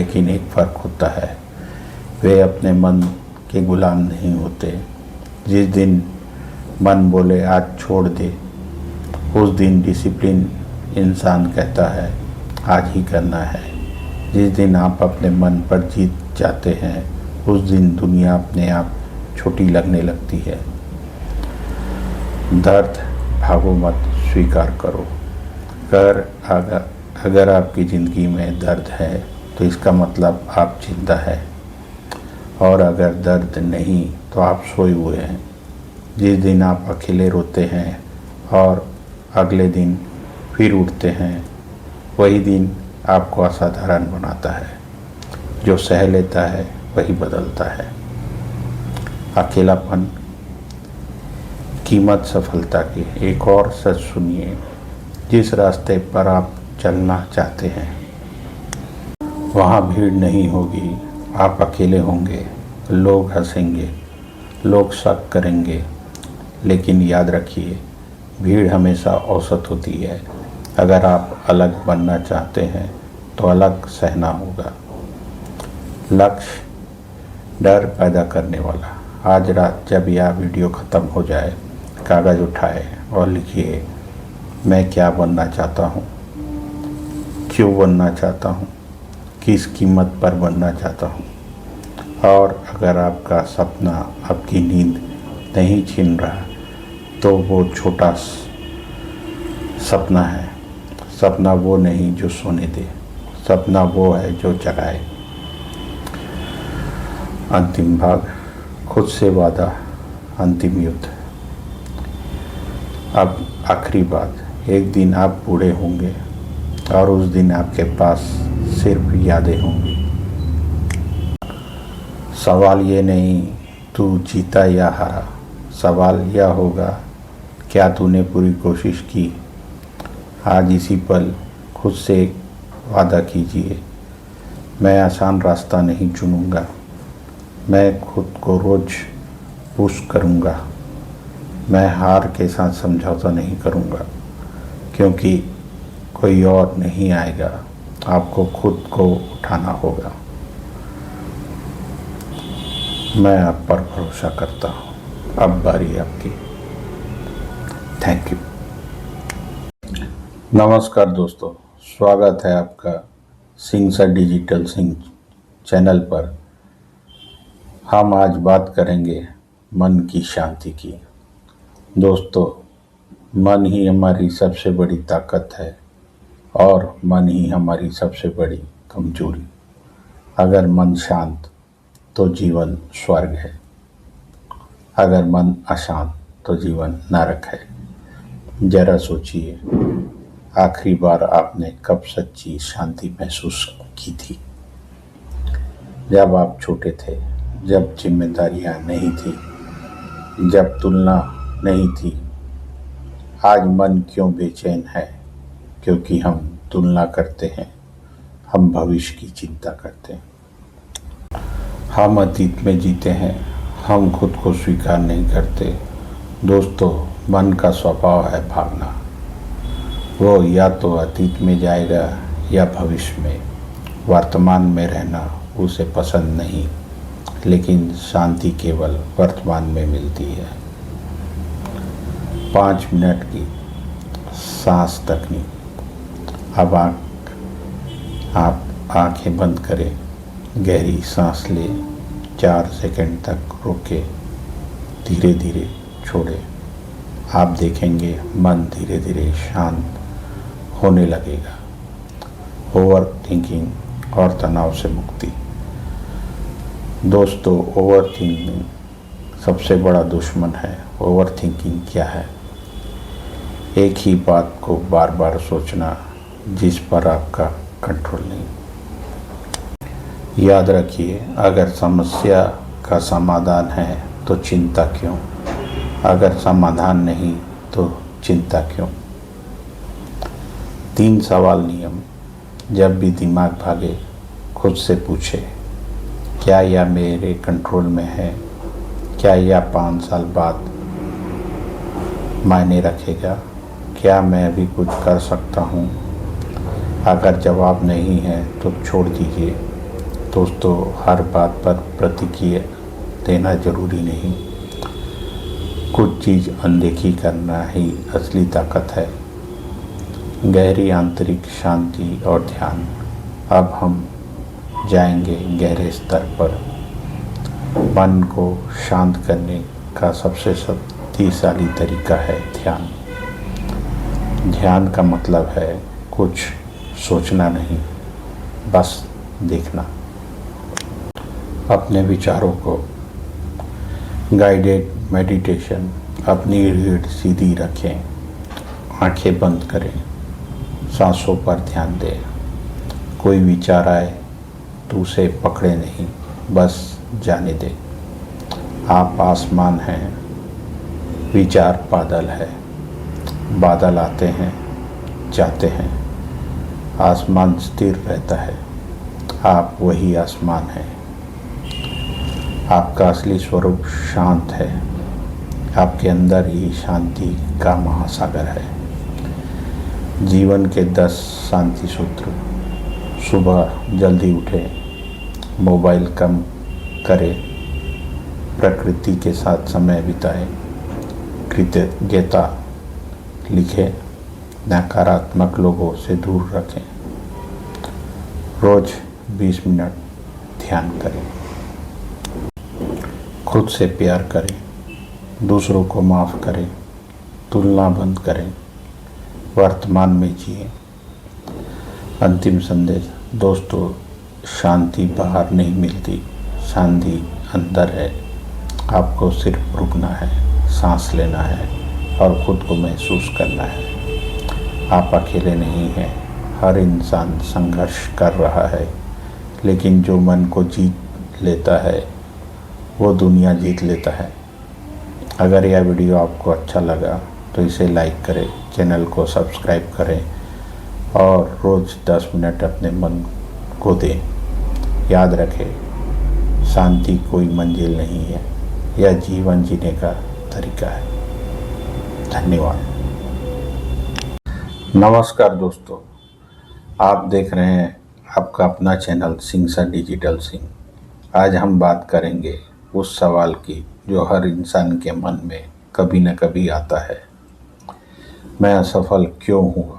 लेकिन एक फ़र्क होता है, वे अपने मन के गुलाम नहीं होते। जिस दिन मन बोले आज छोड़ दे, उस दिन डिसिप्लिन इंसान कहता है आज ही करना है। जिस दिन आप अपने मन पर जीत जाते हैं, उस दिन दुनिया अपने आप छोटी लगने लगती है। दर्द भागो मत, स्वीकार करो। अगर आपकी ज़िंदगी में दर्द है तो इसका मतलब आप जिंदा है, और अगर दर्द नहीं तो आप सोए हुए हैं। जिस दिन आप अकेले रोते हैं और अगले दिन फिर उठते हैं, वही दिन आपको असाधारण बनाता है। जो सह लेता है वही बदलता है। अकेलापन कीमत सफलता की। एक और सच सुनिए, जिस रास्ते पर आप चलना चाहते हैं वहाँ भीड़ नहीं होगी, आप अकेले होंगे। लोग हंसेंगे, लोग शक करेंगे, लेकिन याद रखिए भीड़ हमेशा औसत होती है। अगर आप अलग बनना चाहते हैं तो अलग सहना होगा। लक्ष्य डर पैदा करने वाला। आज रात जब यह वीडियो ख़त्म हो जाए, कागज़ उठाए और लिखिए मैं क्या बनना चाहता हूँ, क्यों बनना चाहता हूँ, किस कीमत पर बनना चाहता हूँ। और अगर आपका सपना आपकी नींद नहीं छीन रहा तो वो छोटा सपना है। सपना वो नहीं जो सोने दे, सपना वो है जो जगाए। अंतिम भाग, खुद से वादा, अंतिम युद्ध। अब आखिरी बात, एक दिन आप बूढ़े होंगे और उस दिन आपके पास सिर्फ यादें होंगी। सवाल ये नहीं तू जीता या हारा, सवाल यह होगा क्या तूने पूरी कोशिश की। आज इसी पल खुद से एक वादा कीजिए, मैं आसान रास्ता नहीं चुनूँगा, मैं खुद को रोज़ पुश करूँगा, मैं हार के साथ समझौता नहीं करूँगा, क्योंकि कोई और नहीं आएगा, आपको खुद को उठाना होगा। मैं आप पर भरोसा करता हूँ। अब बारी आपकी। Thank you. नमस्कार दोस्तों, स्वागत है आपका Singh sir digital Singh channel पर। हम आज बात करेंगे मन की शांति की। दोस्तों, मन ही हमारी सबसे बड़ी ताकत है और मन ही हमारी सबसे बड़ी कमजोरी। अगर मन शांत तो जीवन स्वर्ग है, अगर मन अशांत तो जीवन नरक है। जरा सोचिए, आखिरी बार आपने कब सच्ची शांति महसूस की थी? जब आप छोटे थे, जब जिम्मेदारियां नहीं थी, जब तुलना नहीं थी। आज मन क्यों बेचैन है? क्योंकि हम तुलना करते हैं, हम भविष्य की चिंता करते हैं, हम अतीत में जीते हैं, हम खुद को स्वीकार नहीं करते। दोस्तों, मन का स्वभाव है भागना। वो या तो अतीत में जाएगा या भविष्य में। वर्तमान में रहना उसे पसंद नहीं, लेकिन शांति केवल वर्तमान में मिलती है। 5 मिनट की सांस तकनीक। अब आप आंखें बंद करें, गहरी सांस लें, 4 सेकंड तक रोके, धीरे धीरे छोड़ें। आप देखेंगे मन धीरे धीरे शांत होने लगेगा। ओवर थिंकिंग और तनाव से मुक्ति। दोस्तों, ओवर थिंकिंग सबसे बड़ा दुश्मन है। ओवर थिंकिंग क्या है? एक ही बात को बार बार सोचना जिस पर आपका कंट्रोल नहीं। याद रखिए, अगर समस्या का समाधान है तो चिंता क्यों? अगर समाधान नहीं तो चिंता क्यों? 3 सवाल नियम। जब भी दिमाग भागे, खुद से पूछे, क्या यह मेरे कंट्रोल में है? क्या यह 5 साल बाद मायने रखेगा? क्या मैं अभी कुछ कर सकता हूँ? अगर जवाब नहीं है तो छोड़ दीजिए। दोस्तों, हर बात पर प्रतिक्रिया देना जरूरी नहीं। कुछ चीज़ अनदेखी करना ही असली ताकत है। गहरी आंतरिक शांति और ध्यान। अब हम जाएंगे गहरे स्तर पर। मन को शांत करने का सबसे शक्तिशाली तरीका है ध्यान। ध्यान का मतलब है कुछ सोचना नहीं, बस देखना। अपने विचारों को गाइडेड मेडिटेशन। अपनी रीढ़ सीधी रखें, आंखें बंद करें, सांसों पर ध्यान दें। कोई विचार आए तो उसे पकड़े नहीं, बस जाने दें। आप आसमान हैं, विचार बादल है। बादल आते हैं, जाते हैं, आसमान स्थिर रहता है। आप वही आसमान हैं। आपका असली स्वरूप शांत है। आपके अंदर ही शांति का महासागर है। जीवन के 10 शांति सूत्र। सुबह जल्दी उठें, मोबाइल कम करें, प्रकृति के साथ समय बिताएं, कृतज्ञता लिखें, नकारात्मक लोगों से दूर रखें। रोज 20 मिनट ध्यान करें। खुद से प्यार करें, दूसरों को माफ़ करें, तुलना बंद करें, वर्तमान में जिए। अंतिम संदेश। दोस्तों, शांति बाहर नहीं मिलती, शांति अंदर है। आपको सिर्फ रुकना है, सांस लेना है और खुद को महसूस करना है। आप अकेले नहीं हैं। हर इंसान संघर्ष कर रहा है, लेकिन जो मन को जीत लेता है वो दुनिया जीत लेता है। अगर यह वीडियो आपको अच्छा लगा तो इसे लाइक करें, चैनल को सब्सक्राइब करें और रोज़ 10 मिनट अपने मन को दें। याद रखें, शांति कोई मंजिल नहीं है, यह जीवन जीने का तरीका है। धन्यवाद। नमस्कार दोस्तों, आप देख रहे हैं आपका अपना चैनल सिंह सा डिजिटल सिंह। आज हम बात करेंगे उस सवाल की जो हर इंसान के मन में कभी न कभी आता है। मैं असफल क्यों हुआ?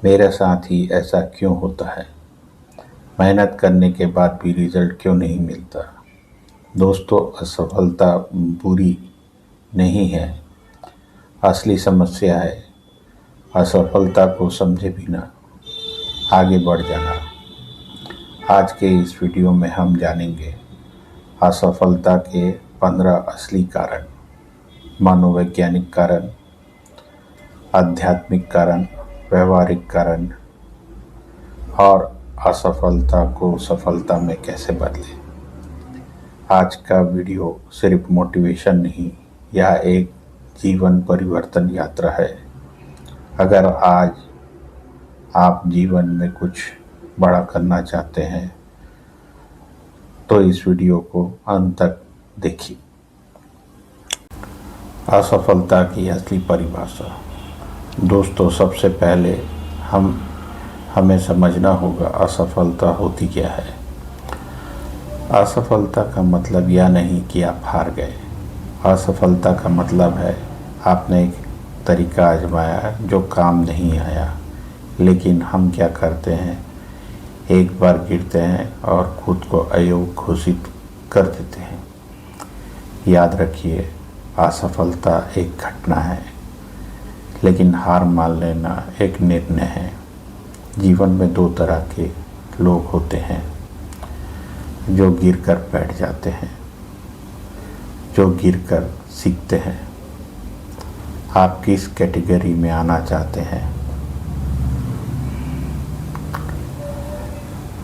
मेरे साथ ही ऐसा क्यों होता है? मेहनत करने के बाद भी रिजल्ट क्यों नहीं मिलता? दोस्तों, असफलता बुरी नहीं है। असली समस्या है असफलता को समझे बिना आगे बढ़ जाना। आज के इस वीडियो में हम जानेंगे असफलता के 15 असली कारण, मनोवैज्ञानिक कारण, आध्यात्मिक कारण, व्यवहारिक कारण और असफलता को सफलता में कैसे बदलें। आज का वीडियो सिर्फ मोटिवेशन नहीं, यह एक जीवन परिवर्तन यात्रा है। अगर आज आप जीवन में कुछ बड़ा करना चाहते हैं तो इस वीडियो को अंत तक देखिए। असफलता की असली परिभाषा। दोस्तों, सबसे पहले हमें समझना होगा असफलता होती क्या है। असफलता का मतलब यह नहीं कि आप हार गए। असफलता का मतलब है आपने एक तरीका आजमाया जो काम नहीं आया। लेकिन हम क्या करते हैं, एक बार गिरते हैं और खुद को अयोग्य घोषित कर देते हैं। याद रखिए, असफलता एक घटना है, लेकिन हार मान लेना एक निर्णय है। जीवन में 2 तरह के लोग होते हैं, जो गिरकर बैठ जाते हैं, जो गिरकर सीखते हैं। आप किस कैटेगरी में आना चाहते हैं?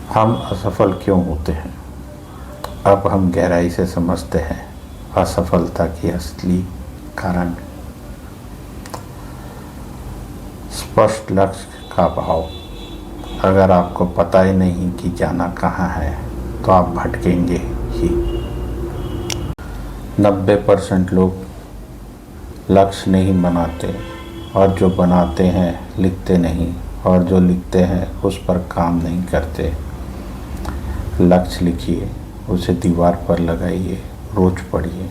हम असफल क्यों होते हैं? अब हम गहराई से समझते हैं असफलता के असली कारण। स्पष्ट लक्ष्य का अभाव। अगर आपको पता ही नहीं कि जाना कहाँ है तो आप भटकेंगे ही। 90% लोग लक्ष्य नहीं बनाते और जो बनाते हैं लिखते नहीं, और जो लिखते हैं उस पर काम नहीं करते। लक्ष्य लिखिए, उसे दीवार पर लगाइए, रोज पढ़िए।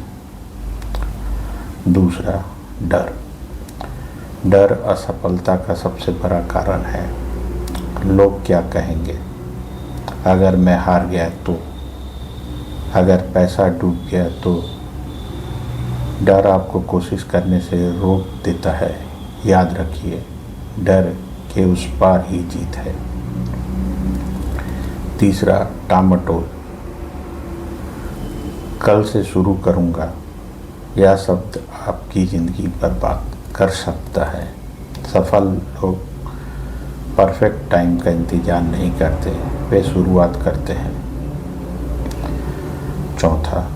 दूसरा, डर। डर असफलता का सबसे बड़ा कारण है। लोग क्या कहेंगे, अगर मैं हार गया तो, अगर पैसा डूब गया तो। डर आपको कोशिश करने से रोक देता है। याद रखिए, डर के उस पार ही जीत है। तीसरा, टामाटोल। कल से शुरू करूँगा, यह शब्द आपकी ज़िंदगी बर्बाद कर सकता है। सफल लोग परफेक्ट टाइम का इंतज़ार नहीं करते, वे शुरुआत करते हैं। चौथा,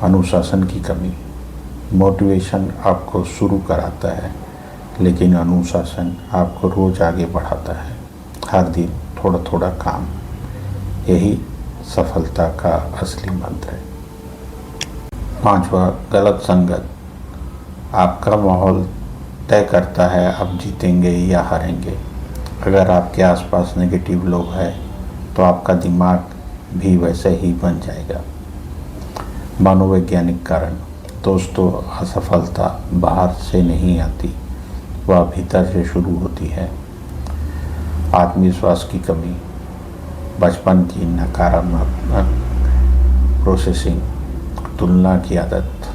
अनुशासन की कमी। मोटिवेशन आपको शुरू कराता है, लेकिन अनुशासन आपको रोज़ आगे बढ़ाता है। हर दिन थोड़ा थोड़ा काम, यही सफलता का असली मंत्र है। पांचवा, गलत संगत। आपका माहौल तय करता है आप जीतेंगे या हारेंगे। अगर आपके आसपास नेगेटिव लोग हैं तो आपका दिमाग भी वैसे ही बन जाएगा। मनोवैज्ञानिक कारण। दोस्तों, असफलता बाहर से नहीं आती, वह भीतर से शुरू होती है। आत्मविश्वास की कमी, बचपन की नकारात्मक प्रोसेसिंग, तुलना की आदत,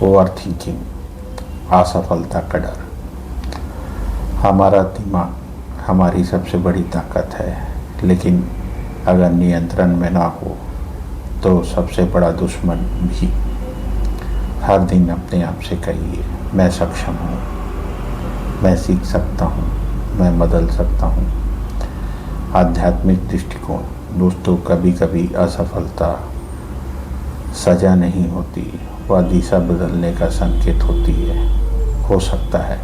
ओवर थिंकिंग, असफलता का डर। हमारा दिमाग हमारी सबसे बड़ी ताकत है, लेकिन अगर नियंत्रण में ना हो तो सबसे बड़ा दुश्मन भी। हर दिन अपने आप से कहिए, मैं सक्षम हूँ, मैं सीख सकता हूँ, मैं बदल सकता हूँ। आध्यात्मिक दृष्टिकोण। दोस्तों, कभी कभी असफलता सजा नहीं होती, वह दिशा बदलने का संकेत होती है। हो सकता है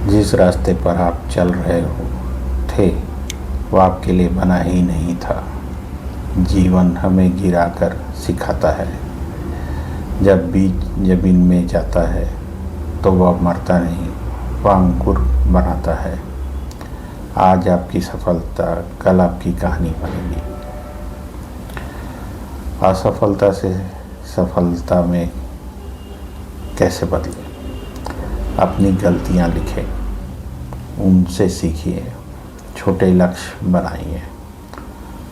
जिस रास्ते पर आप चल रहे थे वो आपके लिए बना ही नहीं था। जीवन हमें गिराकर सिखाता है। जब बीज जमीन में जाता है तो वह मरता नहीं, वह अंकुर बनाता है। आज आपकी सफलता कल आपकी कहानी बनेगी। असफलता से सफलता में कैसे बदलें? अपनी गलतियां लिखें, उनसे सीखिए, छोटे लक्ष्य बनाइए,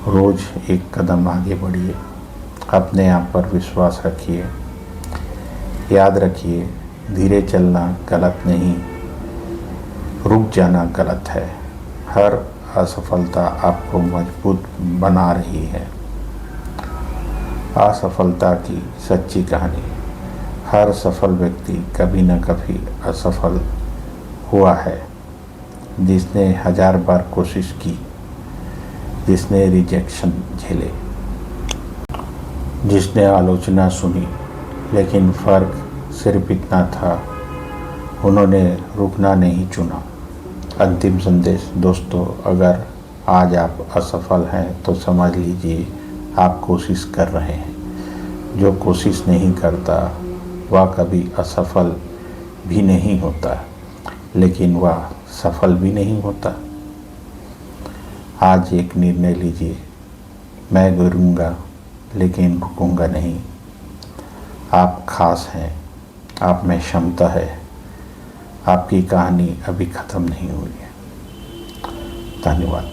रोज एक कदम आगे बढ़िए, अपने आप पर विश्वास रखिए। याद रखिए, धीरे चलना गलत नहीं, रुक जाना गलत है। हर असफलता आपको मजबूत बना रही है। असफलता की सच्ची कहानी। हर सफल व्यक्ति कभी न कभी असफल हुआ है। जिसने 1000 बार कोशिश की, जिसने रिजेक्शन झेले, जिसने आलोचना सुनी, लेकिन फ़र्क सिर्फ इतना था, उन्होंने रुकना नहीं चुना। अंतिम संदेश। दोस्तों, अगर आज आप असफल हैं तो समझ लीजिए आप कोशिश कर रहे हैं। जो कोशिश नहीं करता वह कभी असफल भी नहीं होता, लेकिन वह सफल भी नहीं होता। आज एक निर्णय लीजिए, मैं गिरूंगा लेकिन रुकूंगा नहीं। आप खास हैं, आप में क्षमता है, आपकी कहानी अभी ख़त्म नहीं हुई है। धन्यवाद।